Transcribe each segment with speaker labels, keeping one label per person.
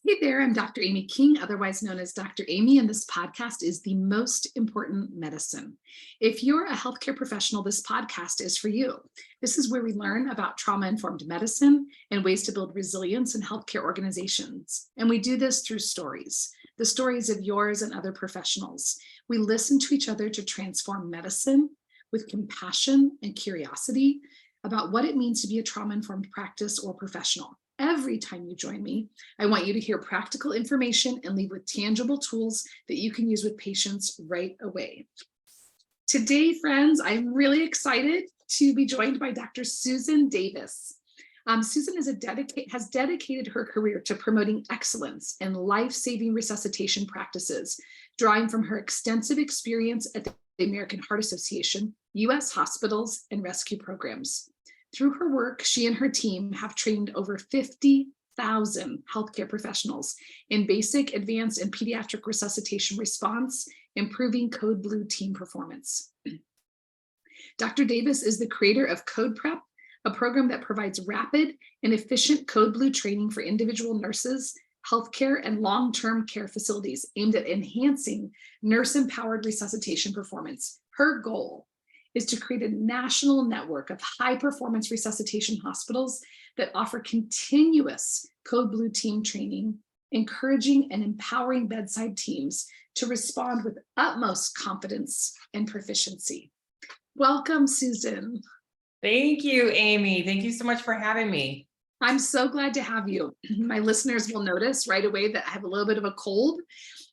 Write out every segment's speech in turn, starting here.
Speaker 1: Hey there, I'm Dr. Amy King, otherwise known as Dr. Amy, and this podcast is The Most Important Medicine. If you're a healthcare professional, this podcast is for you. This is where we learn about trauma-informed medicine and ways to build resilience in healthcare organizations. And we do this through stories, the stories of yours and other professionals. We listen to each other to transform medicine with compassion and curiosity about what it means to be a trauma-informed practice or professional. Every time you join me, I want you to hear practical information and leave with tangible tools that you can use with patients right away. Today, friends, I'm really excited to be joined by Dr. Susan Davis. Susan has dedicated her career to promoting excellence in life-saving resuscitation practices, drawing from her extensive experience at the American Heart Association, U.S. hospitals, and rescue programs. Through her work, she and her team have trained over 50,000 healthcare professionals in basic, advanced, and pediatric resuscitation response, improving Code Blue team performance. Dr. Davis is the creator of CodePRep, a program that provides rapid and efficient Code Blue training for individual nurses, healthcare, and long-term care facilities aimed at enhancing nurse-empowered resuscitation performance. Her goal is to create a national network of high-performance resuscitation hospitals that offer continuous Code Blue team training, encouraging and empowering bedside teams to respond with utmost confidence and proficiency. Welcome, Susan.
Speaker 2: Thank you, Amy. Thank you so much for having me.
Speaker 1: I'm so glad to have you. My listeners will notice right away that I have a little bit of a cold.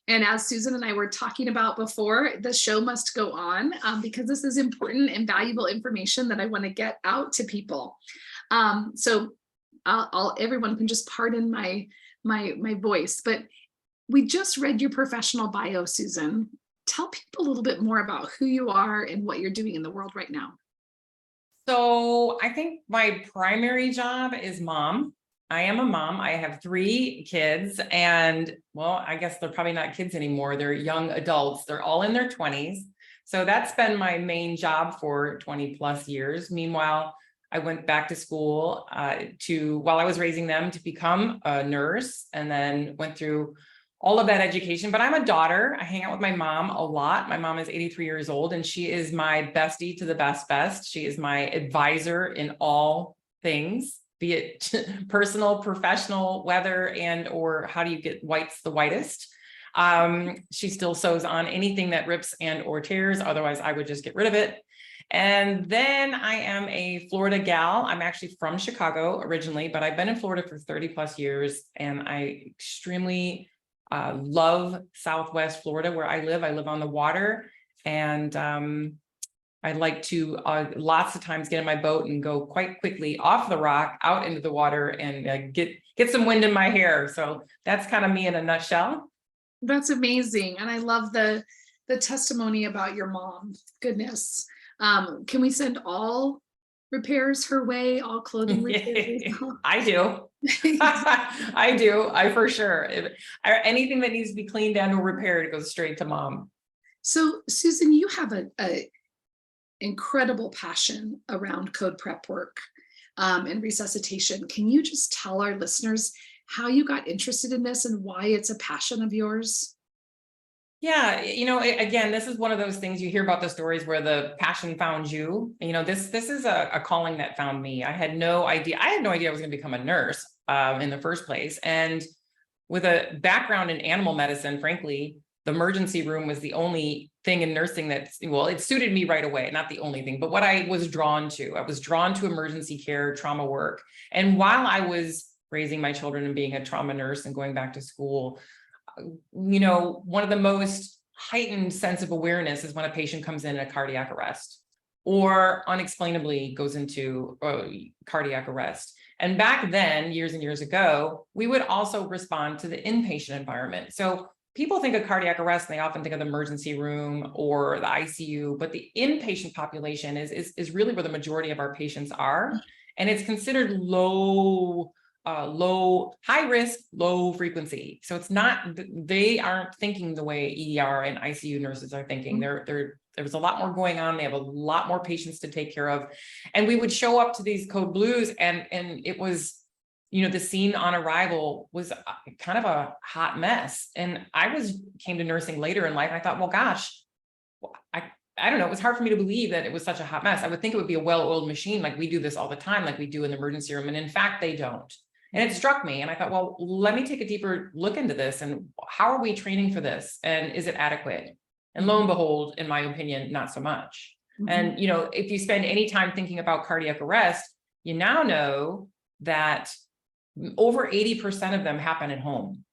Speaker 1: And as Susan and I were talking about before, the show must go on because this is important and valuable information that I want to get out to people. So everyone can just pardon my voice, but we just read your professional bio, Susan. Tell people a little bit more about who you are and what you're doing in the world right now.
Speaker 2: So I think my primary job is mom. I am a mom. I have 3 kids and, well, I guess they're probably not kids anymore. They're young adults. They're all in their 20s. So that's been my main job for 20 plus years. Meanwhile, I went back to school while I was raising them to become a nurse, and then went through all of that education. But I'm a daughter. I hang out with my mom a lot. My mom is 83 years old and she is my bestie to the best. She is my advisor in all things, be it personal, professional, weather, and or how do you get whites the whitest. She still sews on anything that rips and or tears. Otherwise, I would just get rid of it. And then I am a Florida gal. I'm actually from Chicago originally, but I've been in Florida for 30 plus years. And I extremely love Southwest Florida where I live. I live on the water, and I like to lots of times get in my boat and go quite quickly off the rock out into the water and get some wind in my hair. So that's kind of me in a nutshell.
Speaker 1: That's amazing. And I love the testimony about your mom. Goodness. Can we send all repairs her way, all clothing repairs?
Speaker 2: I do. I do. I for sure. Anything that needs to be cleaned and or repaired goes straight to mom.
Speaker 1: So Susan, you have a incredible passion around CodePRep work and resuscitation. Can you just tell our listeners how you got interested in this and why it's a passion of yours?
Speaker 2: Yeah, again, this is one of those things you hear about the stories where the passion found you. This is a calling that found me. I had no idea. I was going to become a nurse in the first place. And with a background in animal medicine, frankly, the emergency room was the only thing in nursing that, well, it suited me right away. Not the only thing, but what I was drawn to. I was drawn to emergency care, trauma work. And while I was raising my children and being a trauma nurse and going back to school, one of the most heightened sense of awareness is when a patient comes in a cardiac arrest or unexplainably goes into cardiac arrest. And back then, years and years ago, we would also respond to the inpatient environment. So people think of cardiac arrest, and they often think of the emergency room or the ICU, but the inpatient population is really where the majority of our patients are. And it's considered high risk, low frequency. So it's not, they aren't thinking the way ER and ICU nurses are thinking. There was a lot more going on. They have a lot more patients to take care of. And we would show up to these Code Blues and it was the scene on arrival was kind of a hot mess. And came to nursing later in life. And I thought, well, gosh, I don't know. It was hard for me to believe that it was such a hot mess. I would think it would be a well-oiled machine. Like we do this all the time, like we do in the emergency room. And in fact, they don't. And it struck me. And I thought, well, let me take a deeper look into this. And how are we training for this? And is it adequate? And lo and behold, in my opinion, not so much.
Speaker 1: Mhm.
Speaker 2: And, if you spend any time thinking about cardiac arrest, you now know that over 80% of them happen at home.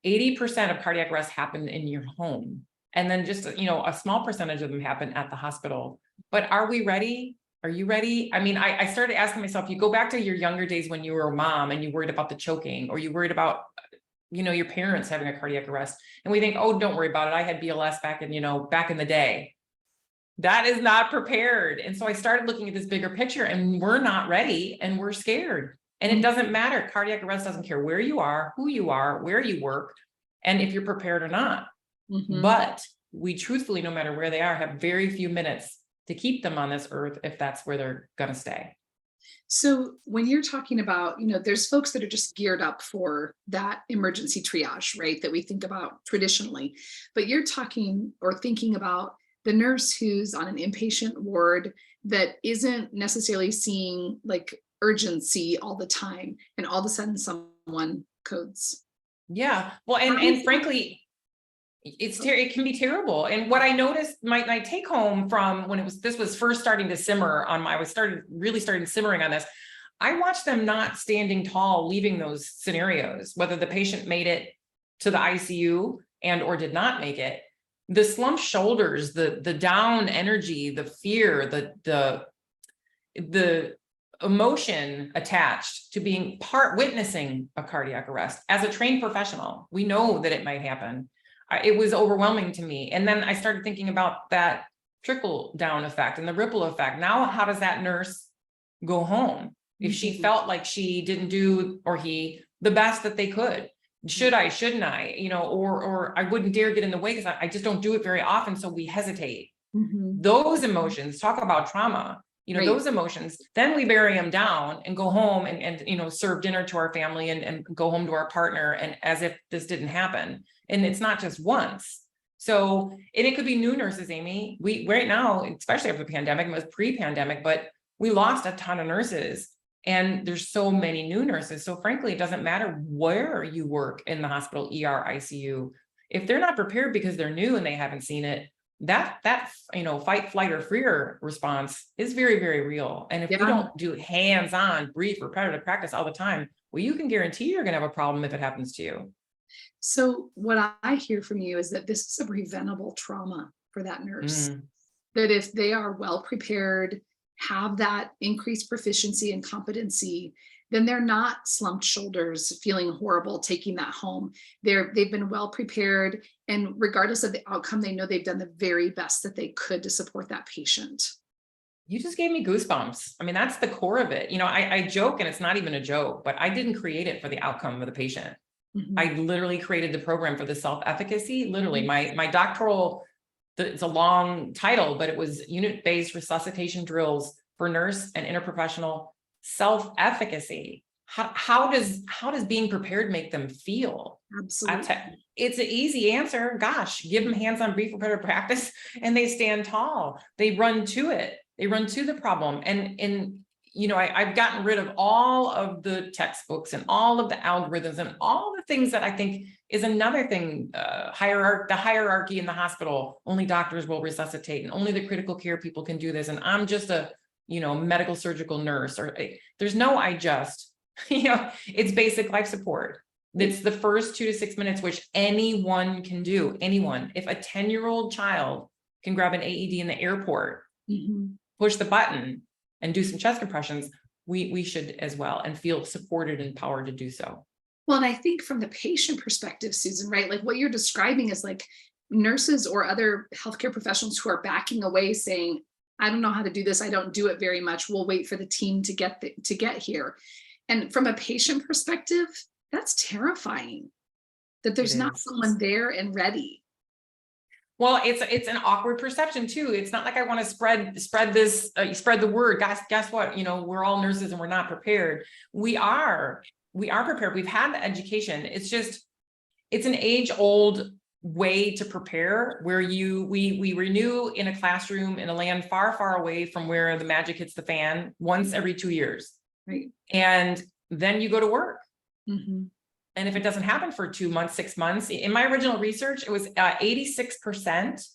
Speaker 2: 80% of cardiac arrests happen in your home. And then just, a small percentage of them happen at the hospital. But are we ready? Are you ready? I mean, I started asking myself, you go back to your younger days when you were a mom and you worried about the choking, or you worried about, your parents having a cardiac arrest. And we think, oh, don't worry about it. I had BLS back in the day. That is not prepared. And so I started looking at this bigger picture, and we're not ready and we're scared. And it doesn't matter. Cardiac arrest doesn't care where you are, who you are, where you work, and if you're prepared or not.
Speaker 1: Mhm.
Speaker 2: But we truthfully, no matter where they are, have very few minutes to keep them on this earth if that's where they're going to stay.
Speaker 1: So when you're talking about, there's folks that are just geared up for that emergency triage, right? That we think about traditionally, but you're talking or thinking about the nurse who's on an inpatient ward that isn't necessarily seeing like urgency all the time. And all of a sudden someone codes.
Speaker 2: Yeah. Well, and frankly, it can be terrible. And what I noticed, my take home from when this was first starting to simmer on really started simmering on this. I watched them not standing tall, leaving those scenarios, whether the patient made it to the ICU and or did not make it. The slumped shoulders, the down energy, the fear, the emotion attached to being witnessing a cardiac arrest. As a trained professional, we know that it might happen. It was overwhelming to me. And then I started thinking about that trickle down effect and the ripple effect. Now, how does that nurse go home if she felt like she didn't do, or he, the best that they could? Should I, shouldn't I, or I wouldn't dare get in the way because I just don't do it very often. So we hesitate. Those emotions, talk about trauma,
Speaker 1: Right.
Speaker 2: Those emotions, then we bury them down and go home and serve dinner to our family and go home to our partner, and as if this didn't happen. And it's not just once. So, and it could be new nurses, Amy. We right now, especially after the pandemic, it was pre-pandemic, but we lost a ton of nurses, and there's so many new nurses. So frankly, it doesn't matter where you work in the hospital, ER, ICU. If they're not prepared because they're new and they haven't seen it, that fight, flight, or fear response is very, very real. And if we don't do hands-on, brief, repetitive practice all the time, well, you can guarantee you're going to have a problem if it happens to you.
Speaker 1: So what I hear from you is that this is a preventable trauma for that nurse. That if they are well prepared, have that increased proficiency and competency, then they're not slumped shoulders, feeling horrible, taking that home. They've been well prepared, and regardless of the outcome, they know they've done the very best that they could to support that patient.
Speaker 2: You just gave me goosebumps. I mean, that's the core of it. I joke, and it's not even a joke, but I didn't create it for the outcome of the patient. I literally created the program for the self-efficacy. Literally, my doctoral, it's a long title, but it was unit-based resuscitation drills for nurse and interprofessional self-efficacy. How does being prepared make them feel?
Speaker 1: Absolutely.
Speaker 2: It's an easy answer. Gosh, give them hands-on brief repetitive practice and they stand tall. They run to it. They run to the problem. And I've gotten rid of all of the textbooks and all of the algorithms and all the things that I think is another thing, the hierarchy in the hospital. Only doctors will resuscitate, and only the critical care people can do this. And I'm just a medical surgical nurse, or there's no, it's basic life support. It's the first 2 to 6 minutes, which anyone can do. Anyone. If a 10-year-old child can grab an AED in the airport, push the button and do some chest compressions, we should as well, and feel supported and empowered to do so.
Speaker 1: Well, and I think from the patient perspective, Susan, right? Like what you're describing is like nurses or other healthcare professionals who are backing away saying, I don't know how to do this. I don't do it very much. We'll wait for the team to get here. And from a patient perspective, that's terrifying that there's not someone there and ready.
Speaker 2: Well, it's an awkward perception too. It's not like I want to spread this, spread the word. Guess what? We're all nurses and we're not prepared. We are prepared. We've had the education. It's an age old way to prepare where we renew in a classroom in a land far, far away from where the magic hits the fan once every 2 years.
Speaker 1: Right.
Speaker 2: And then you go to work.
Speaker 1: Mm-hmm.
Speaker 2: And if it doesn't happen for 2 months, 6 months, in my original research, it was 86%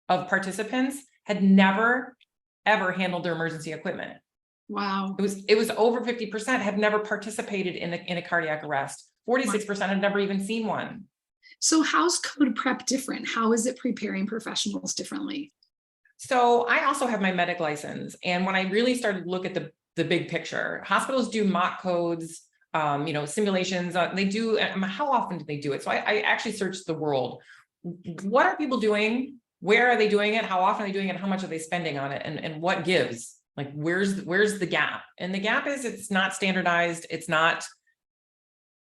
Speaker 2: of participants had never, ever handled their emergency equipment.
Speaker 1: Wow.
Speaker 2: It was over 50% have never participated in a cardiac arrest. 46% have never even seen one.
Speaker 1: So how's CodePRep different? How is it preparing professionals differently?
Speaker 2: So I also have my medic license. And when I really started to look at the big picture, hospitals do mock codes, simulations. They do. How often do they do it? So I actually searched the world. What are people doing? Where are they doing it? How often are they doing it? How much are they spending on it? And what gives? Like, where's the gap? And the gap is it's not standardized. It's not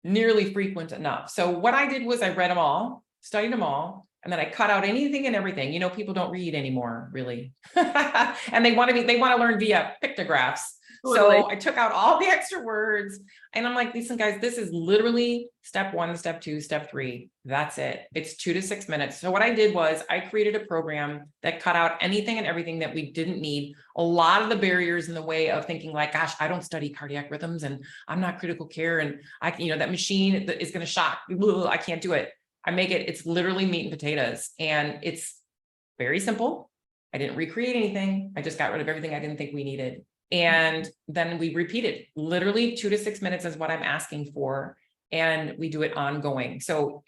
Speaker 2: nearly frequent enough. So what I did was I read them all, studied them all, and then I cut out anything and everything. People don't read anymore, really. And they want to learn via pictographs.
Speaker 1: Totally.
Speaker 2: So I took out all the extra words and I'm like, listen, guys, this is literally step 1, step 2, step 3. That's it. It's 2 to 6 minutes. So what I did was I created a program that cut out anything and everything that we didn't need. A lot of the barriers in the way of thinking like, gosh, I don't study cardiac rhythms and I'm not critical care. And that machine is going to shock. I can't do it. It's literally meat and potatoes. And it's very simple. I didn't recreate anything. I just got rid of everything I didn't think we needed. And then we repeat it. Literally 2 to 6 minutes is what I'm asking for. And we do it ongoing. So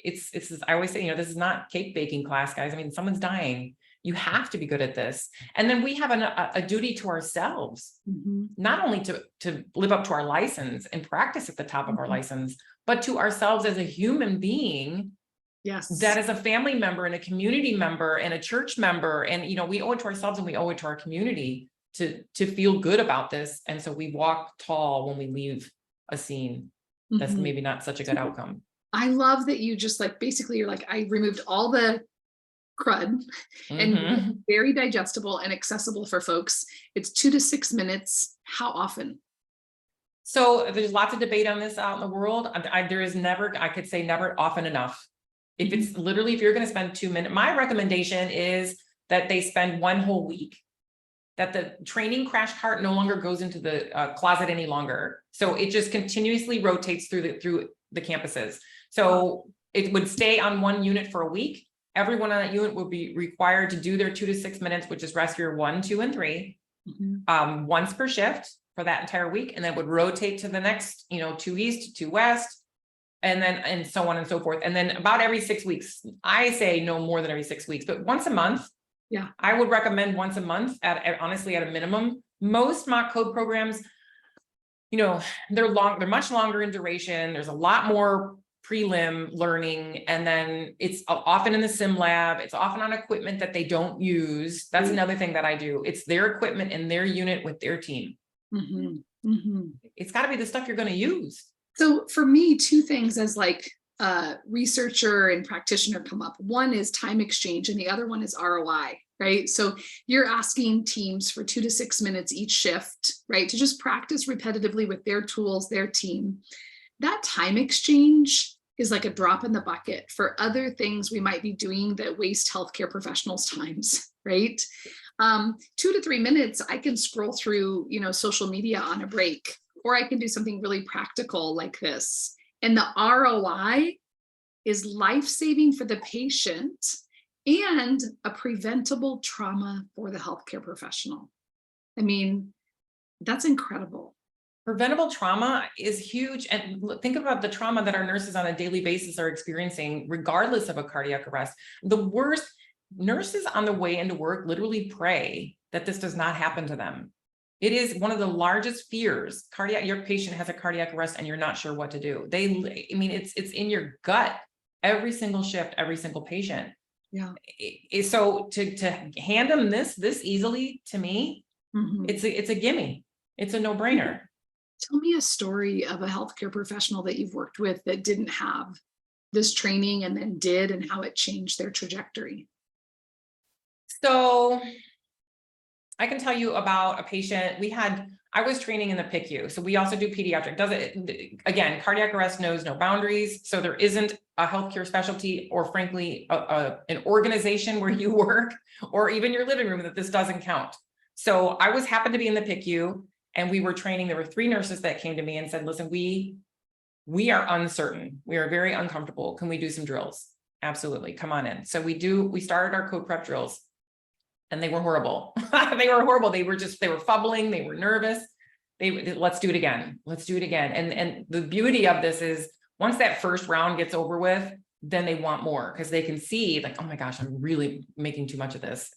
Speaker 2: I always say, this is not cake baking class, guys. I mean, someone's dying. You have to be good at this. And then we have a duty to ourselves, not only to live up to our license and practice at the top of our license, but to ourselves as a human being.
Speaker 1: Yes.
Speaker 2: That is a family member and a community member and a church member. And, we owe it to ourselves and we owe it to our community to feel good about this. And so we walk tall when we leave a scene. That's maybe not such a good outcome.
Speaker 1: I love that you just basically you're like, I removed all the crud and very digestible and accessible for folks. It's 2 to 6 minutes. How often?
Speaker 2: So there's lots of debate on this out in the world. There is never, I could say never often enough. If it's literally, if you're going to spend 2 minutes, my recommendation is that they spend 1 whole week, that the training crash cart no longer goes into the closet any longer. So it just continuously rotates through the campuses. So it would stay on 1 unit for a week. Everyone on that unit will be required to do their 2 to 6 minutes, which is respirator 1, 2, and 3, once per shift for that entire week. And then would rotate to the next, 2 east, 2 west, and so on and so forth. And then about every 6 weeks, I say no more than every 6 weeks, but once a month.
Speaker 1: Yeah,
Speaker 2: I would recommend once a month honestly, at a minimum. Most mock code programs, they're much longer in duration. There's a lot more prelim learning. And then it's often in the sim lab. It's often on equipment that they don't use. That's another thing that I do. It's their equipment in their unit with their team. It's got to be the stuff you're going to use.
Speaker 1: So for me, 2 things as researcher and practitioner come up. One is time exchange and the other one is ROI, right? So you're asking teams for 2 to 6 minutes each shift, right? To just practice repetitively with their tools, their team. That time exchange is like a drop in the bucket for other things we might be doing that waste healthcare professionals' times, right? 2 to 3 minutes, I can scroll through, social media on a break, or I can do something really practical like this. And the ROI is life-saving for the patient and a preventable trauma for the healthcare professional. I mean, that's incredible.
Speaker 2: Preventable trauma is huge. And think about the trauma that our nurses on a daily basis are experiencing, regardless of a cardiac arrest. The worst, nurses on the way into work literally pray that this does not happen to them. It is one of the largest fears. Your patient has a cardiac arrest and you're not sure what to do. It's in your gut every single shift, every single patient.
Speaker 1: Yeah.
Speaker 2: So to hand them this easily, to me, it's a gimme. It's a no-brainer.
Speaker 1: Tell me a story of a healthcare professional that you've worked with that didn't have this training and then did, and how it changed their trajectory.
Speaker 2: So I can tell you about a patient I was training in the PICU. So we also do pediatric. Again, cardiac arrest knows no boundaries. So there isn't a healthcare specialty or frankly, an organization where you work or even your living room that this doesn't count. So happened to be in the PICU and we were training. There were 3 nurses that came to me and said, listen, we are uncertain. We are very uncomfortable. Can we do some drills? Absolutely. Come on in. So we started our CodePRep drills. And they were horrible. They were horrible. They were fumbling. They were nervous. Let's do it again. Let's do it again. And the beauty of this is once that first round gets over with, then they want more because they can see like, oh my gosh, I'm really making too much of this.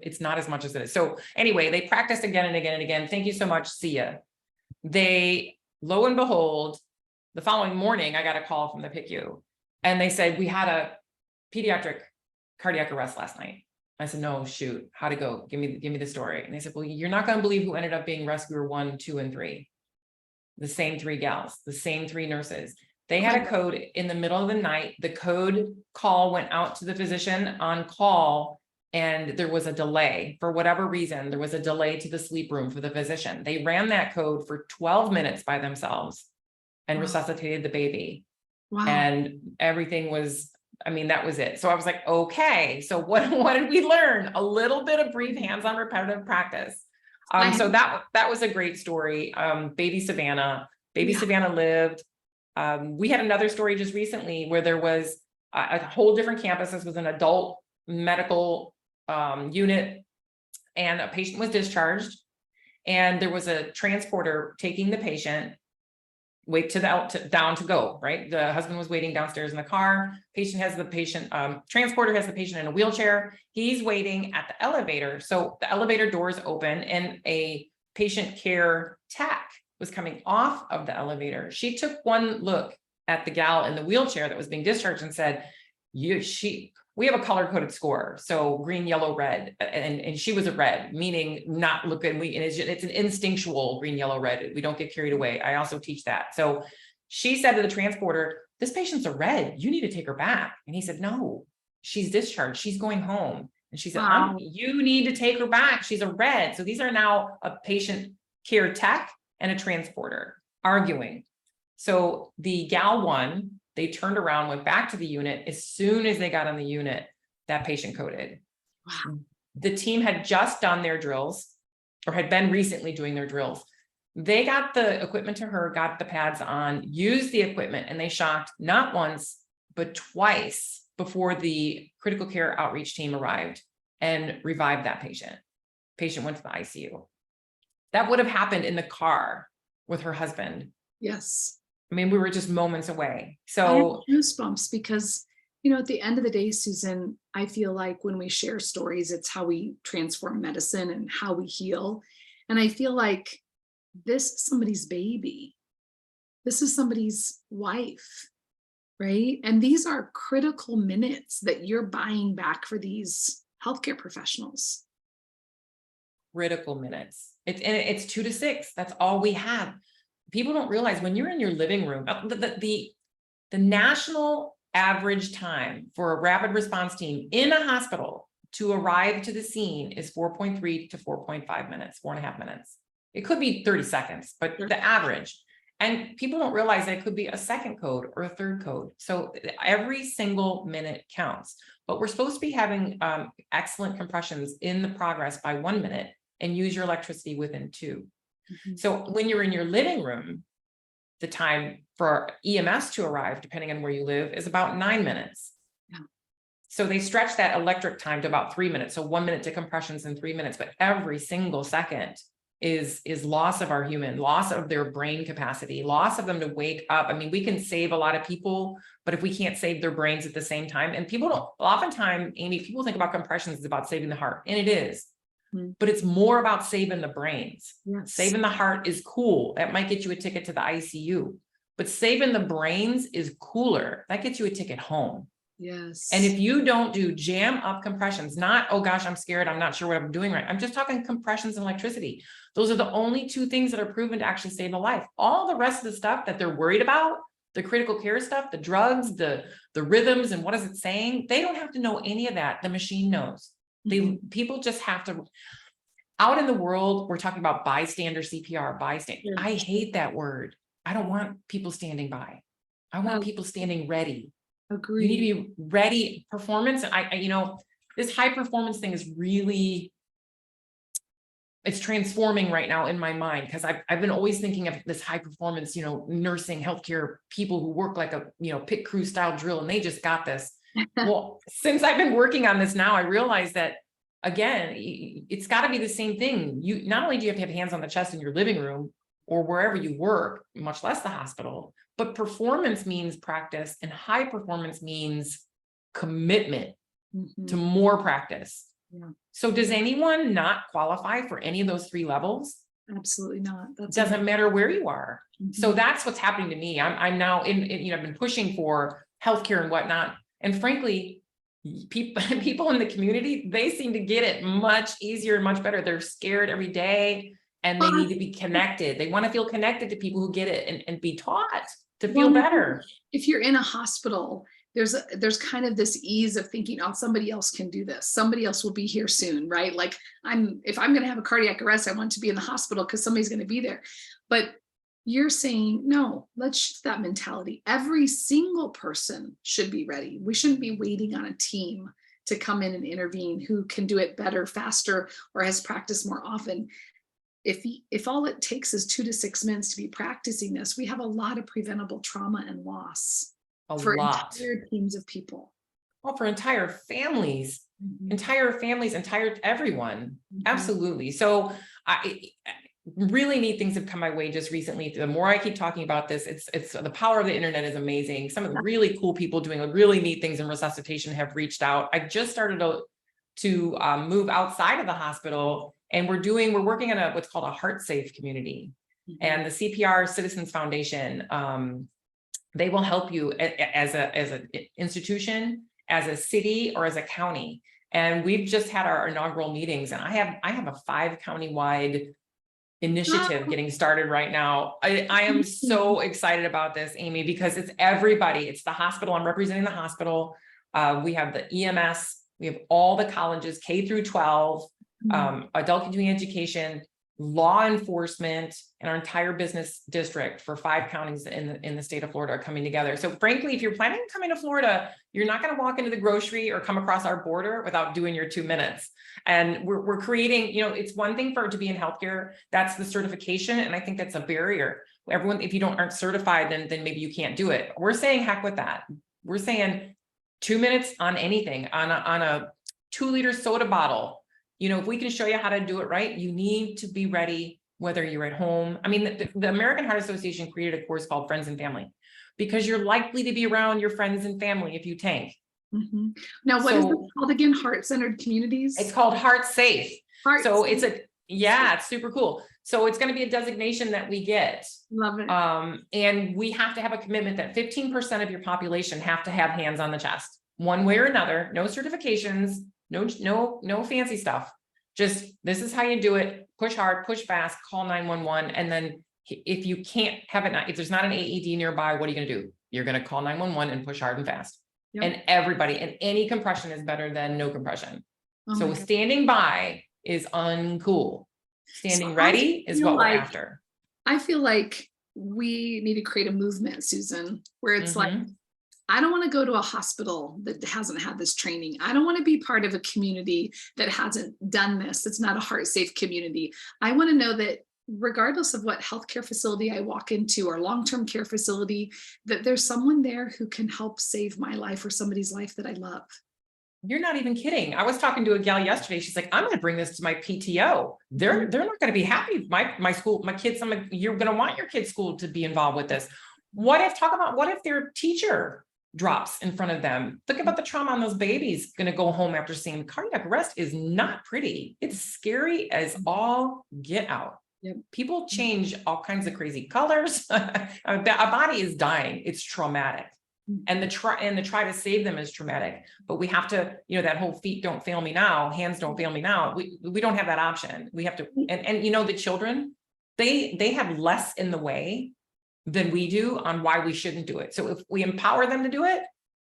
Speaker 2: It's not as much as it is. So anyway, they practiced again and again and again. Thank you so much. See ya. Lo and behold, the following morning, I got a call from the PICU and they said, we had a pediatric cardiac arrest last night. I said, no, shoot, how'd it go? Give me the story. And they said, well, you're not going to believe who ended up being rescuer 1, 2, and 3. The same 3 gals, the same 3 nurses. They had a code in the middle of the night. The code call went out to the physician on call, and there was a delay. For whatever reason, there was a delay to the sleep room for the physician. They ran that code for 12 minutes by themselves and resuscitated the baby.
Speaker 1: Wow.
Speaker 2: And everything was, that was it. So I was like, okay, so what did we learn? A little bit of brief hands-on repetitive practice. So that was a great story. Baby Savannah lived. We had another story just recently where there was a whole different campus. This was an adult medical unit, and a patient was discharged, and there was a transporter taking the patient down to go, right? The husband was waiting downstairs in the car. Transporter has the patient in a wheelchair. He's waiting at the elevator. So the elevator doors open and a patient care tech was coming off of the elevator. She took one look at the gal in the wheelchair that was being discharged and said, we have a color-coded score. So green, yellow, red, and she was a red, meaning not look good. And it's an instinctual green, yellow, red. We don't get carried away. I also teach that. So she said to the transporter, this patient's a red. You need to take her back. And he said, no, she's discharged. She's going home. And she said,
Speaker 1: Wow.
Speaker 2: you need to take her back. She's a red. So these are now a patient care tech and a transporter arguing. So the gal won. They turned around, went back to the unit. As soon as they got on the unit, that patient coded.
Speaker 1: Wow.
Speaker 2: The team had just done their drills or had been recently doing their drills. They got the equipment to her, got the pads on, used the equipment, and they shocked not once, but twice before the critical care outreach team arrived and revived that patient. Patient went to the ICU. That would have happened in the car with her husband.
Speaker 1: Yes.
Speaker 2: We were just moments away.
Speaker 1: I have
Speaker 2: So
Speaker 1: goosebumps because, at the end of the day, Susan, I feel like when we share stories, it's how we transform medicine and how we heal. And I feel like this is somebody's baby. This is somebody's wife, right? And these are critical minutes that you're buying back for these healthcare professionals.
Speaker 2: critical minutes. It's 2 to 6. That's all we have. People don't realize when you're in your living room, the national average time for a rapid response team in a hospital to arrive to the scene is 4.3 to 4.5 minutes, 4.5 minutes. It could be 30 seconds, but the average. And people don't realize that it could be a second code or a third code. So every single minute counts. But we're supposed to be having excellent compressions in the progress by 1 minute and use your electricity within 2. Mm-hmm. So when you're in your living room, the time for EMS to arrive, depending on where you live, is about 9 minutes. Yeah. So they stretch that electric time to about 3 minutes. So 1 minute to compressions in 3 minutes, but every single second is loss of our human, loss of their brain capacity, loss of them to wake up. I mean, we can save a lot of people, but if we can't save their brains at the same time, and people don't, oftentimes, Amy, people think about compressions as about saving the heart, and it is. But it's more about saving the brains. Yes. Saving the heart is cool. That might get you a ticket to the ICU, but saving the brains is cooler. That gets you a ticket home.
Speaker 1: Yes.
Speaker 2: And if you don't do jam up compressions, not, oh gosh, I'm scared, I'm not sure what I'm doing right. I'm just talking compressions and electricity. Those are the only 2 things that are proven to actually save a life. All the rest of the stuff that they're worried about, the critical care stuff, the drugs, the rhythms, and what is it saying? They don't have to know any of that. The machine knows. People just have to, out in the world, we're talking about bystander CPR, bystander.
Speaker 1: Yeah.
Speaker 2: I hate that word. I don't want people standing by. I want people standing ready.
Speaker 1: Agree.
Speaker 2: You need to be ready. Performance. This high performance thing is really, it's transforming right now in my mind, because I've been always thinking of this high performance, nursing, healthcare people who work like a, pit crew style drill, and they just got this. Well, since I've been working on this now, I realize that, again, it's got to be the same thing. You not only do you have to have hands on the chest in your living room or wherever you work, much less the hospital, but performance means practice, and high performance means commitment to more practice.
Speaker 1: Yeah.
Speaker 2: So does anyone not qualify for any of those 3 levels?
Speaker 1: Absolutely not. That
Speaker 2: doesn't matter where you are. So that's what's happening to me. I'm now in I've been pushing for healthcare and whatnot. And frankly, people in the community, they seem to get it much easier and much better. They're scared every day, and they need to be connected. They want to feel connected to people who get it and be taught to feel better.
Speaker 1: If you're in a hospital, there's kind of this ease of thinking, oh, somebody else can do this. Somebody else will be here soon, right? Like if I'm going to have a cardiac arrest, I want to be in the hospital because somebody's going to be there. But you're saying, no, let's shift that mentality. Every single person should be ready. We shouldn't be waiting on a team to come in and intervene who can do it better, faster, or has practiced more often. If all it takes is 2 to 6 minutes to be practicing this, we have a lot of preventable trauma and loss for entire teams of people.
Speaker 2: Well, for entire families, entire everyone. Absolutely. So I really neat things have come my way just recently. The more I keep talking about this, it's the power of the internet is amazing. Some of the really cool people doing really neat things in resuscitation have reached out. I just started to move outside of the hospital, and we're working on what's called a heart safe community. And the CPR Citizens Foundation, they will help you as an institution, as a city, or as a county. And we've just had our inaugural meetings, and I have a 5 county-wide initiative getting started right now. I am so excited about this, Amy, because it's everybody. It's the hospital. I'm representing the hospital. We have the EMS. We have all the colleges, K through 12, adult continuing education, law enforcement, and our entire business district for 5 counties in the state of Florida are coming together. So frankly, if you're planning on coming to Florida, you're not going to walk into the grocery or come across our border without doing your 2 minutes. And we're creating, it's one thing for it to be in healthcare, that's the certification. And I think that's a barrier. Everyone, if you aren't certified, then maybe you can't do it. We're saying heck with that. We're saying 2 minutes on anything, on a 2-liter soda bottle. If we can show you how to do it right, you need to be ready, whether you're at home. I mean, the American Heart Association created a course called Friends and Family, because you're likely to be around your friends and family if you tank.
Speaker 1: Now, what is it called again? Heart-centered communities?
Speaker 2: It's called Heart Safe. It's super cool. So it's going to be a designation that we get.
Speaker 1: Love it.
Speaker 2: And we have to have a commitment that 15% of your population have to have hands on the chest, one way or another. No certifications, no fancy stuff. Just, this is how you do it. Push hard, push fast, call 911. And then if you can't have it, if there's not an AED nearby, what are you going to do? You're going to call 911 and push hard and fast. Yep. And any compression is better than no compression. So standing by is uncool. Standing ready is what we're after.
Speaker 1: I feel like we need to create a movement, Susan, where it's like, I don't want to go to a hospital that hasn't had this training. I don't want to be part of a community that hasn't done this. It's not a heart safe community. I want to know that regardless of what healthcare facility I walk into or long-term care facility, that there's someone there who can help save my life or somebody's life that I love.
Speaker 2: You're not even kidding. I was talking to a gal yesterday. She's like, I'm going to bring this to my PTO. They're not going to be happy. My school, my kids, I'm like, you're going to want your kid's school to be involved with this. What if their teacher drops in front of them? Think about the trauma on those babies going to go home after seeing cardiac arrest is not pretty. It's scary as all get out. Yep. People change all kinds of crazy colors. A body is dying. It's traumatic. And the try to save them is traumatic. But we have to, that whole feet don't fail me now, hands don't fail me now. We don't have that option. We have to, and the children, they have less in the way than we do on why we shouldn't do it. So if we empower them to do it,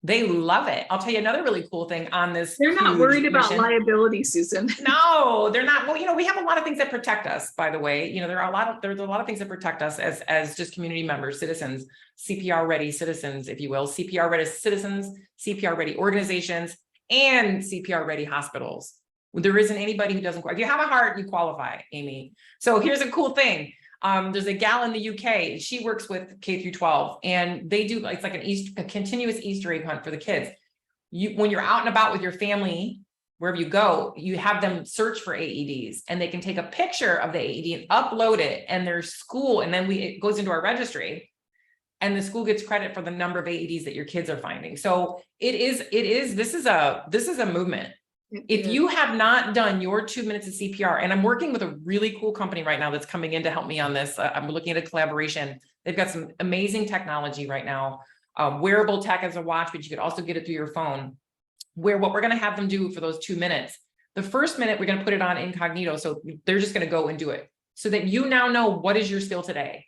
Speaker 2: They love it. I'll tell you another really cool thing on this.
Speaker 1: They're not
Speaker 2: huge
Speaker 1: worried about
Speaker 2: mission.
Speaker 1: liability, Susan.
Speaker 2: No, they're not. Well, we have a lot of things that protect us, by the way. There's a lot of things that protect us as just community members, citizens, CPR ready citizens, if you will, CPR ready citizens, CPR ready organizations, and CPR ready hospitals. There isn't anybody who doesn't. If you have a heart, you qualify, Amy. So here's a cool thing. There's a gal in the UK. She works with K through 12, and they do, it's like a continuous Easter egg hunt for the kids. When you're out and about with your family, wherever you go, you have them search for AEDs, and they can take a picture of the AED and upload it, and their school, and then it goes into our registry, and the school gets credit for the number of AEDs that your kids are finding. So this is a movement. If you have not done your 2 minutes of CPR, and I'm working with a really cool company right now that's coming in to help me on this. I'm looking at a collaboration. They've got some amazing technology right now, wearable tech as a watch, but you could also get it through your phone, where what we're going to have them do for those 2 minutes, the first minute, we're going to put it on incognito. So they're just going to go and do it so that you now know what is your skill today.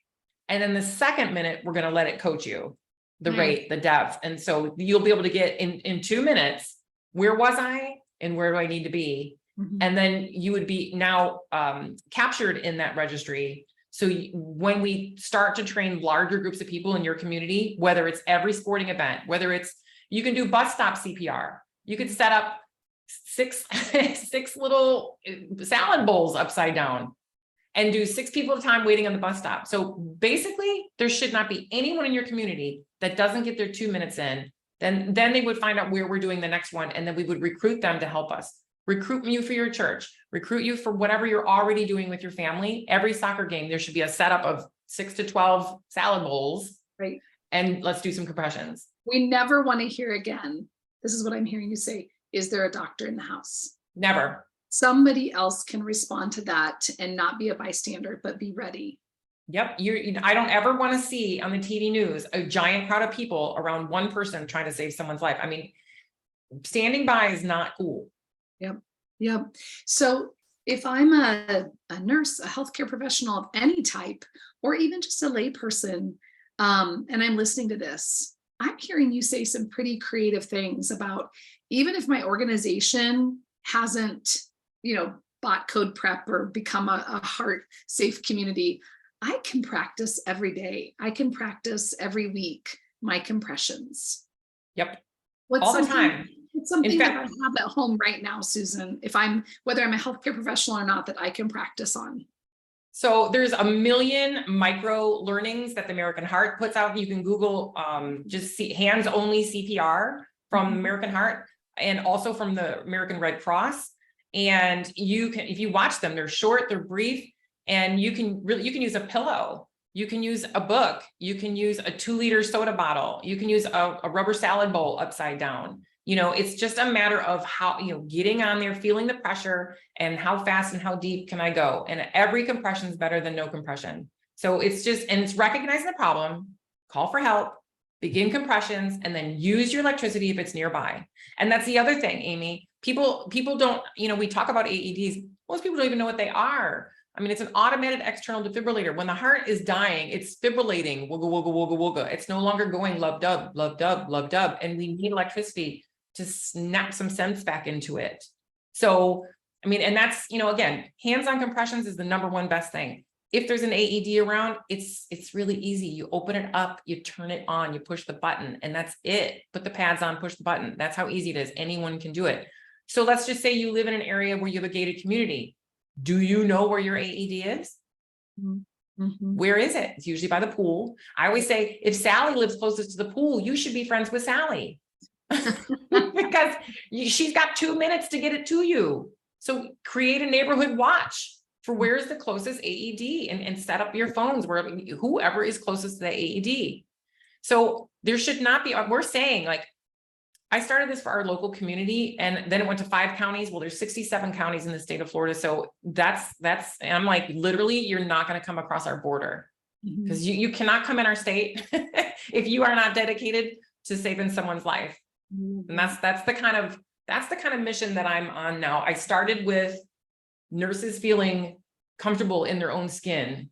Speaker 2: And then the second minute, we're going to let it coach you, the rate, the depth. And so you'll be able to get in 2 minutes, where was I and where do I need to be? And then you would be now captured in that registry. So when we start to train larger groups of people in your community, whether it's every sporting event, whether it's, you can do bus stop CPR, you could set up six little salad bowls upside down and do 6 people at a time waiting on the bus stop. So basically, there should not be anyone in your community that doesn't get their 2 minutes in. Then they would find out where we're doing the next one, and then we would recruit them to help us. Recruit you for your church, recruit you for whatever you're already doing with your family. Every soccer game, there should be a setup of 6 to 12 salad bowls.
Speaker 1: Right.
Speaker 2: And let's do some compressions.
Speaker 1: We never want to hear again. This is what I'm hearing you say. Is there a doctor in the house?
Speaker 2: Never.
Speaker 1: Somebody else can respond to that and not be a bystander, but be ready.
Speaker 2: Yep. I don't ever want to see on the TV news a giant crowd of people around one person trying to save someone's life. I mean, standing by is not cool.
Speaker 1: Yep. So if I'm a nurse, a healthcare professional of any type, or even just a lay person, and I'm listening to this, I'm hearing you say some pretty creative things about, even if my organization hasn't, bought CodePRep or become a heart safe community, I can practice every day. I can practice every week my compressions.
Speaker 2: Yep.
Speaker 1: What's
Speaker 2: all the time.
Speaker 1: It's something that I have at home right now, Susan, whether I'm a healthcare professional or not, that I can practice on.
Speaker 2: So there's a million micro learnings that the American Heart puts out. You can Google just see hands only CPR from American Heart, and also from the American Red Cross. And you can, if you watch them, they're short, they're brief, and you can use a pillow. You can use a book. You can use a 2-liter soda bottle. You can use a rubber salad bowl upside down. It's just a matter of how, getting on there, feeling the pressure, and how fast and how deep can I go? And every compression is better than no compression. So it's recognizing the problem, call for help, begin compressions, and then use your electricity if it's nearby. And that's the other thing, Amy. People don't, we talk about AEDs. Most people don't even know what they are. I mean, it's an automated external defibrillator. When the heart is dying, it's fibrillating, wooga, wooga, wooga, wooga. It's no longer going lub dub, lub dub, lub dub. And we need electricity to snap some sense back into it. So, I mean, and that's, again, hands-on compressions is the #1 best thing. If there's an AED around, it's really easy. You open it up, you turn it on, you push the button, and that's it. Put the pads on, push the button. That's how easy it is. Anyone can do it. So let's just say you live in an area where you have a gated community. Do you know where your AED is? Where is it? It's usually by the pool. I always say, if Sally lives closest to the pool, you should be friends with Sally. Because she's got 2 minutes to get it to you. So create a neighborhood watch for where's the closest AED, and set up your phones where whoever is closest to the AED. So there should not be, we're saying, like, I started this for our local community, and then it went to 5 counties. Well, there's 67 counties in the state of Florida. So that's, and I'm like, literally, you're not going to come across our border, because you cannot come in our state if you are not dedicated to saving someone's life. And that's the kind of mission that I'm on now. I started with nurses feeling comfortable in their own skin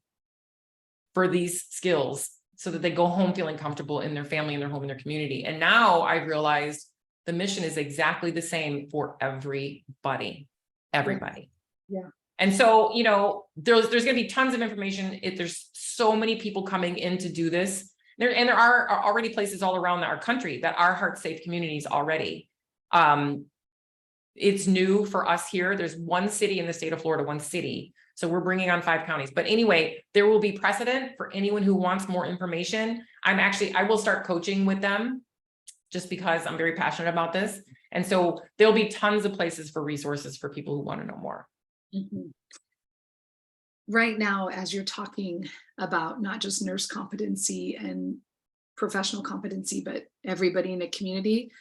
Speaker 2: for these skills. so that they go home feeling comfortable in their family, in their home, in their community. And now I realized the mission is exactly the same for everybody.
Speaker 1: Yeah.
Speaker 2: And so, there's going to be tons of information. There's so many people coming in to do this. There are already places all around our country that are heart safe communities already. It's new for us here. There's one city in the state of Florida, one city. So we're bringing on 5 counties. But anyway, there will be precedent for anyone who wants more information. I will start coaching with them just because I'm very passionate about this. And so there'll be tons of places for resources for people who want to know more.
Speaker 1: Mm-hmm. Right now, as you're talking about not just nurse competency and professional competency, but everybody in the community,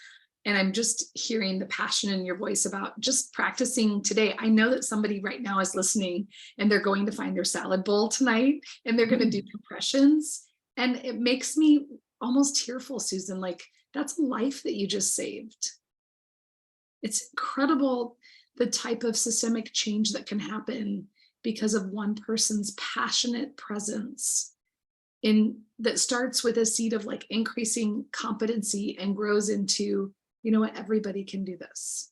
Speaker 1: and I'm just hearing the passion in your voice about just practicing today. I know that somebody right now is listening and they're going to find their salad bowl tonight and they're going to do compressions. And it makes me almost tearful, Susan, like that's a life that you just saved. It's incredible the type of systemic change that can happen because of one person's passionate presence that starts with a seed of like increasing competency and grows into, you know what, everybody can do this.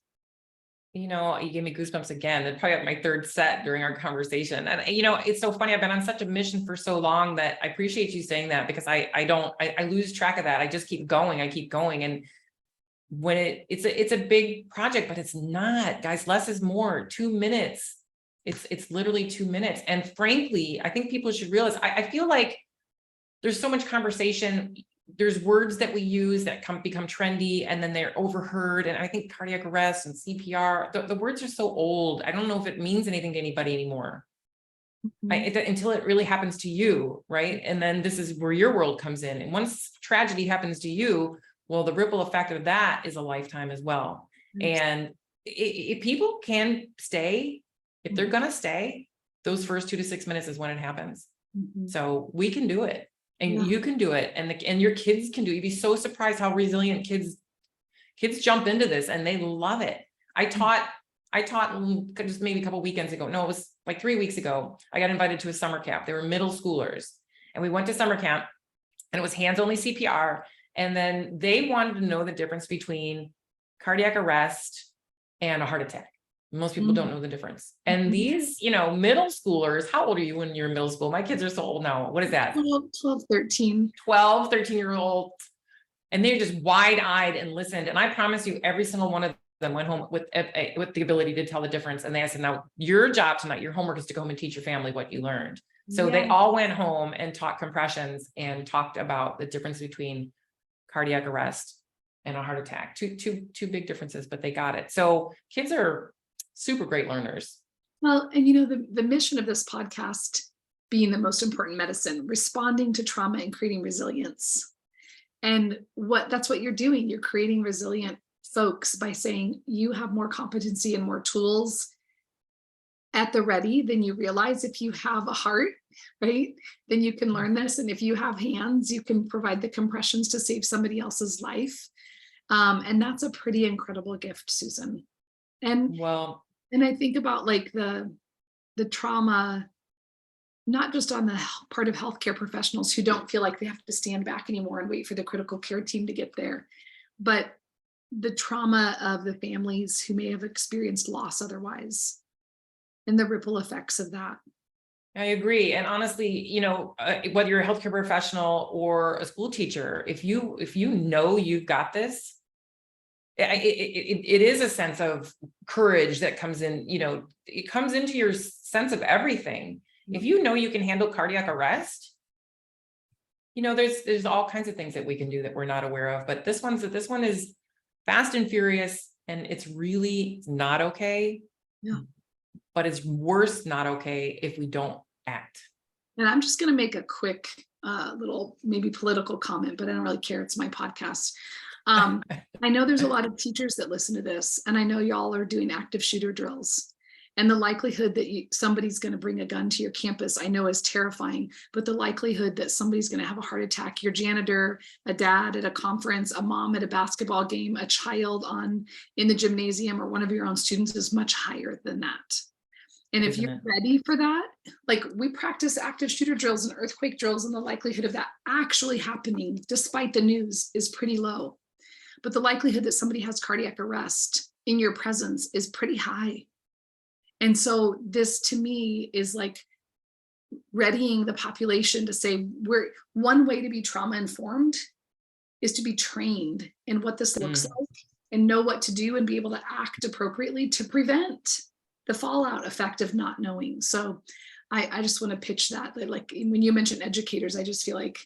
Speaker 2: You gave me goosebumps again. That's probably my 3rd set during our conversation. And, it's so funny. I've been on such a mission for so long that I appreciate you saying that, because I lose track of that. I just keep going. And when it's a big project, but it's not, guys, less is more. 2 minutes. It's literally 2 minutes. And frankly, I think people should realize, I feel like there's so much conversation. There's words that we use that become trendy and then they're overheard. And I think cardiac arrest and CPR, the words are so old. I don't know if it means anything to anybody anymore. Mm-hmm. Until it really happens to you, right? And then this is where your world comes in. And once tragedy happens to you, well, the ripple effect of that is a lifetime as well. Mm-hmm. And if people can stay, if they're going to stay, those first 2 to 6 minutes is when it happens. Mm-hmm. So we can do it. And you can do it, and your kids can do it. You'd be so surprised how resilient kids jump into this, and they love it. I taught just maybe a couple of weekends ago. No, it was like 3 weeks ago. I got invited to a summer camp. They were middle schoolers, and we went to summer camp, and it was hands-only CPR. And then they wanted to know the difference between cardiac arrest and a heart attack. Most people don't know the difference. And these, middle schoolers, how old are you when you're in middle school? My kids are so old now. What is that?
Speaker 1: 12, 13.
Speaker 2: 12, 13-year-old. And they're just wide-eyed and listened. And I promise you, every single one of them went home with the ability to tell the difference. And they said, now your job tonight, your homework is to go home and teach your family what you learned. So they all went home and taught compressions and talked about the difference between cardiac arrest and a heart attack. Two big differences, but they got it. So kids are super great learners.
Speaker 1: Well, and the mission of this podcast being the most important medicine, responding to trauma and creating resilience. And that's what you're doing. You're creating resilient folks by saying you have more competency and more tools at the ready than you realize. If you have a heart, right, then you can learn this. And if you have hands, you can provide the compressions to save somebody else's life. And that's a pretty incredible gift, Susan. And I think about like the trauma, not just on the part of healthcare professionals who don't feel like they have to stand back anymore and wait for the critical care team to get there, but the trauma of the families who may have experienced loss otherwise and the ripple effects of that.
Speaker 2: I agree. And honestly, whether you're a healthcare professional or a school teacher, if you know you've got this, it is a sense of courage that comes in, it comes into your sense of everything. If you know you can handle cardiac arrest, there's all kinds of things that we can do that we're not aware of, but this one is fast and furious, and it's really not okay.
Speaker 1: Yeah.
Speaker 2: But it's worse not okay if we don't act.
Speaker 1: And I'm just going to make a quick little maybe political comment, but I don't really care. It's my podcast. I know there's a lot of teachers that listen to this, and I know y'all are doing active shooter drills. And the likelihood that somebody's going to bring a gun to your campus, I know is terrifying, but the likelihood that somebody's going to have a heart attack, your janitor, a dad at a conference, a mom at a basketball game, a child in the gymnasium, or one of your own students is much higher than that. And if
Speaker 2: isn't
Speaker 1: you're
Speaker 2: it?
Speaker 1: ready for that, like we practice active shooter drills and earthquake drills, and the likelihood of that actually happening, despite the news, is pretty low. But the likelihood that somebody has cardiac arrest in your presence is pretty high. And so this to me is like readying the population to say, we're one way to be trauma informed is to be trained in what this looks
Speaker 2: Mm.
Speaker 1: like and know what to do and be able to act appropriately to prevent the fallout effect of not knowing. So I just want to pitch that like when you mention educators, I just feel like,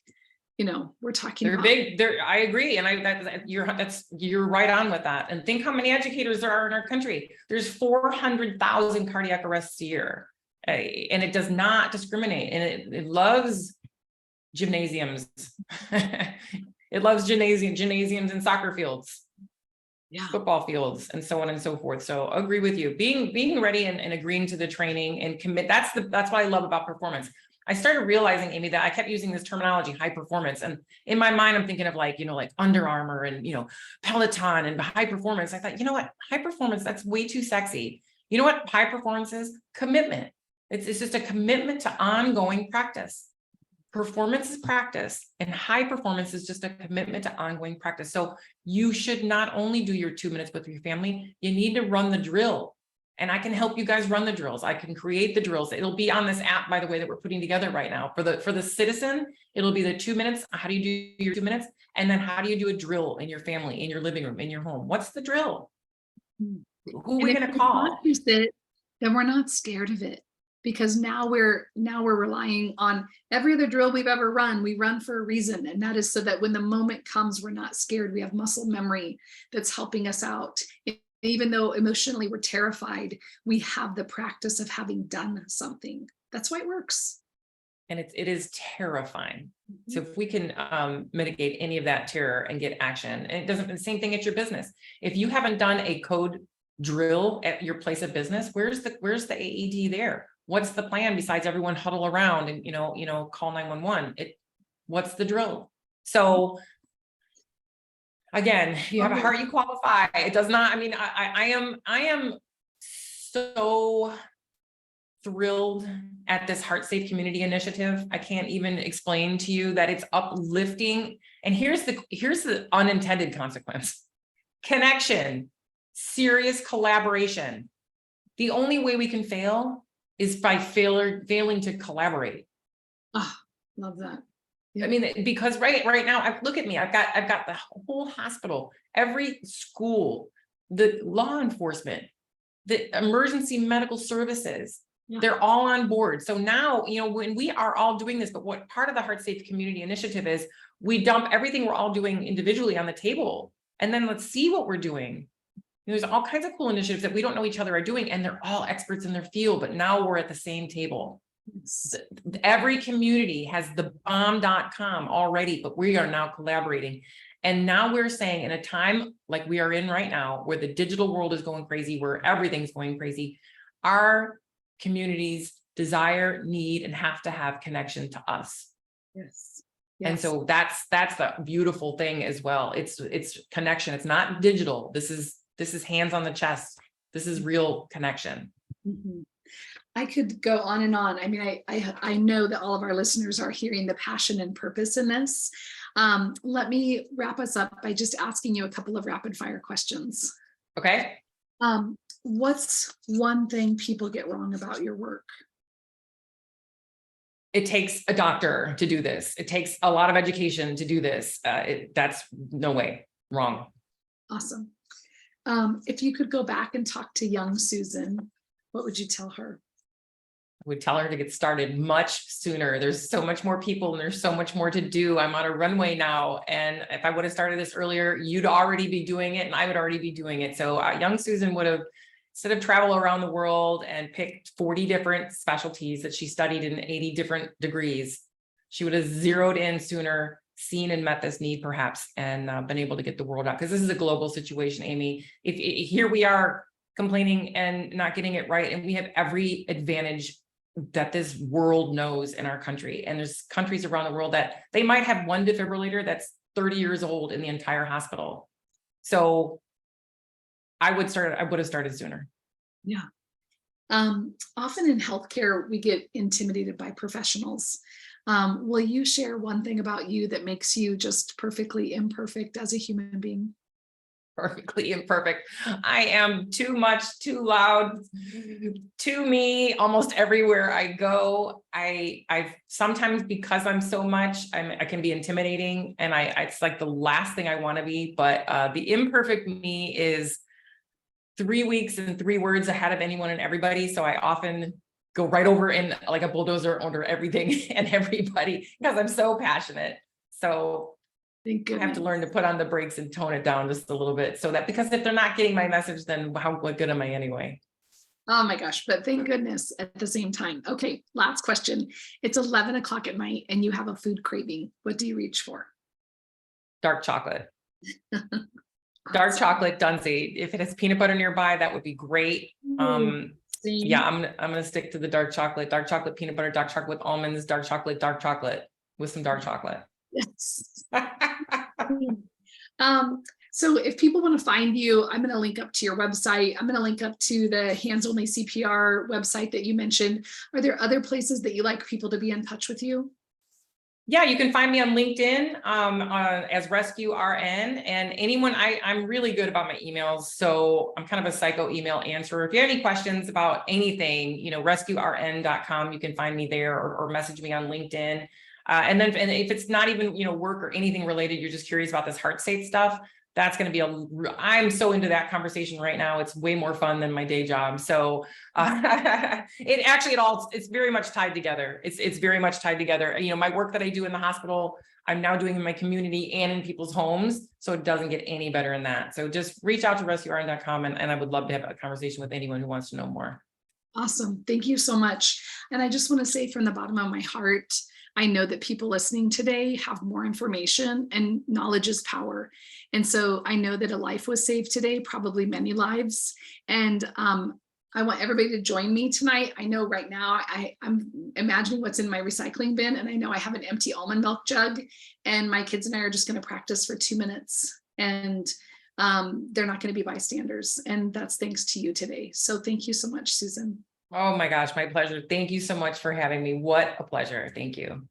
Speaker 1: we're talking
Speaker 2: They're
Speaker 1: about
Speaker 2: big. I agree, and you're right on with that. And think how many educators there are in our country. There's 400,000 cardiac arrests a year, and it does not discriminate, and it loves gymnasiums. It loves gymnasiums and soccer fields,
Speaker 1: yeah.
Speaker 2: football fields, and so on and so forth. So agree with you. Being ready and agreeing to the training and commit. That's what I love about performance. I started realizing, Amy, that I kept using this terminology, high performance. And in my mind, I'm thinking of like Under Armour and, Peloton and high performance. I thought, you know what, high performance, that's way too sexy. You know what high performance is? Commitment. It's just a commitment to ongoing practice. Performance is practice, and high performance is just a commitment to ongoing practice. So you should not only do your 2 minutes with your family, you need to run the drill. And I can help you guys run the drills. I can create the drills. It'll be on this app, by the way, that we're putting together right now. For the citizen, it'll be the 2 minutes. How do you do your 2 minutes? And then how do you do a drill in your family, in your living room, in your home? What's the drill? Who are
Speaker 1: And
Speaker 2: we
Speaker 1: if
Speaker 2: going to
Speaker 1: we
Speaker 2: call?
Speaker 1: practice it, then we're not scared of it, because now we're relying on every other drill we've ever run. We run for a reason, and that is so that when the moment comes, we're not scared. We have muscle memory that's helping us out. Even though emotionally we're terrified, we have the practice of having done something. That's why it works.
Speaker 2: And it is terrifying. So if we can mitigate any of that terror and get action, and it doesn't, the same thing at your business. If you haven't done a code drill at your place of business, where's the AED there? What's the plan besides everyone huddle around and call 911? What's the drill? So again, you have a heart, you qualify. It does not, I mean, I am so thrilled at this Heart Safe Community Initiative. I can't even explain to you that it's uplifting. And here's the unintended consequence. Connection, serious collaboration. The only way we can fail is by failing to collaborate.
Speaker 1: Oh, love that.
Speaker 2: I mean, because right now, look at me. I've got the whole hospital, every school, the law enforcement, the emergency medical services. Yeah. They're all on board. So now, when we are all doing this, but what part of the Heart Safe Community Initiative is, we dump everything we're all doing individually on the table, and then let's see what we're doing. There's all kinds of cool initiatives that we don't know each other are doing, and they're all experts in their field, but now we're at the same table. Every community has the bomb.com already, but we are now collaborating. And now we're saying, in a time like we are in right now, where the digital world is going crazy, where everything's going crazy, our communities desire, need, and have to have connection to us.
Speaker 1: Yes.
Speaker 2: And so that's the beautiful thing as well. It's connection. It's not digital. This is hands on the chest. This is real connection.
Speaker 1: Mm-hmm. I could go on and on. I mean, I know that all of our listeners are hearing the passion and purpose in this. Let me wrap us up by just asking you a couple of rapid fire questions.
Speaker 2: Okay.
Speaker 1: What's one thing people get wrong about your work?
Speaker 2: It takes a doctor to do this. It takes a lot of education to do this. That's no way. Wrong.
Speaker 1: Awesome. If you could go back and talk to young Susan, what would you tell her?
Speaker 2: I would tell her to get started much sooner. There's so much more people and there's so much more to do. I'm on a runway now. And if I would have started this earlier, you'd already be doing it and I would already be doing it. So young Susan would have, instead of travel around the world and picked 40 different specialties that she studied in 80 different degrees, she would have zeroed in sooner, seen and met this need perhaps, and been able to get the world out. Because this is a global situation, Amy. Here we are complaining and not getting it right. And we have every advantage that this world knows in our country. And there's countries around the world that they might have one defibrillator that's 30 years old in the entire hospital. So I would have started sooner.
Speaker 1: Yeah. Often in healthcare, we get intimidated by professionals. Will you share one thing about you that makes you just perfectly imperfect as a human being?
Speaker 2: Perfectly imperfect. I am too much, too loud, to me almost everywhere I go. I've sometimes, because I'm so much, I can be intimidating, and it's like the last thing I want to be. But the imperfect me is 3 weeks and 3 words ahead of anyone and everybody. So I often go right over in like a bulldozer under everything and everybody because I'm so passionate. So
Speaker 1: Thank
Speaker 2: I have to learn to
Speaker 1: goodness.
Speaker 2: put on the brakes and tone it down just a little bit, so that, because if they're not getting my message, then what good am I anyway?
Speaker 1: Oh my gosh, but thank goodness at the same time. Okay, last question. It's 11 o'clock at night and you have a food craving. What do you reach for?
Speaker 2: Dark chocolate. Dark
Speaker 1: Awesome.
Speaker 2: chocolate Duncy. If it has peanut butter nearby, that would be great.
Speaker 1: Ooh,
Speaker 2: Yeah,
Speaker 1: same.
Speaker 2: I'm gonna stick to the dark chocolate, peanut butter, dark chocolate with almonds, dark chocolate with some dark chocolate.
Speaker 1: Yes. Um, so if people want to find you, I'm going to link up to your website. I'm going to link up to the Hands Only CPR website that you mentioned. Are there other places that you like people to be in touch with you?
Speaker 2: Yeah, you can find me on LinkedIn as Rescue RN, and anyone, I'm really good about my emails. So I'm kind of a psycho email answerer. If you have any questions about anything, rescuern.com, you can find me there, or message me on LinkedIn. And if it's not even, work or anything related, you're just curious about this heart safe stuff, that's going to be I'm so into that conversation right now. It's way more fun than my day job. So it's very much tied together. It's very much tied together. My work that I do in the hospital, I'm now doing in my community and in people's homes. So it doesn't get any better in that. So just reach out to rescuern.com, and I would love to have a conversation with anyone who wants to know more.
Speaker 1: Awesome. Thank you so much. And I just want to say from the bottom of my heart, I know that people listening today have more information, and knowledge is power. And so I know that a life was saved today, probably many lives. And I want everybody to join me tonight. I know right now I'm imagining what's in my recycling bin, and I know I have an empty almond milk jug, and my kids and I are just going to practice for 2 minutes. And they're not going to be bystanders. And that's thanks to you today. So thank you so much, Susan.
Speaker 2: Oh my gosh, my pleasure. Thank you so much for having me. What a pleasure. Thank you.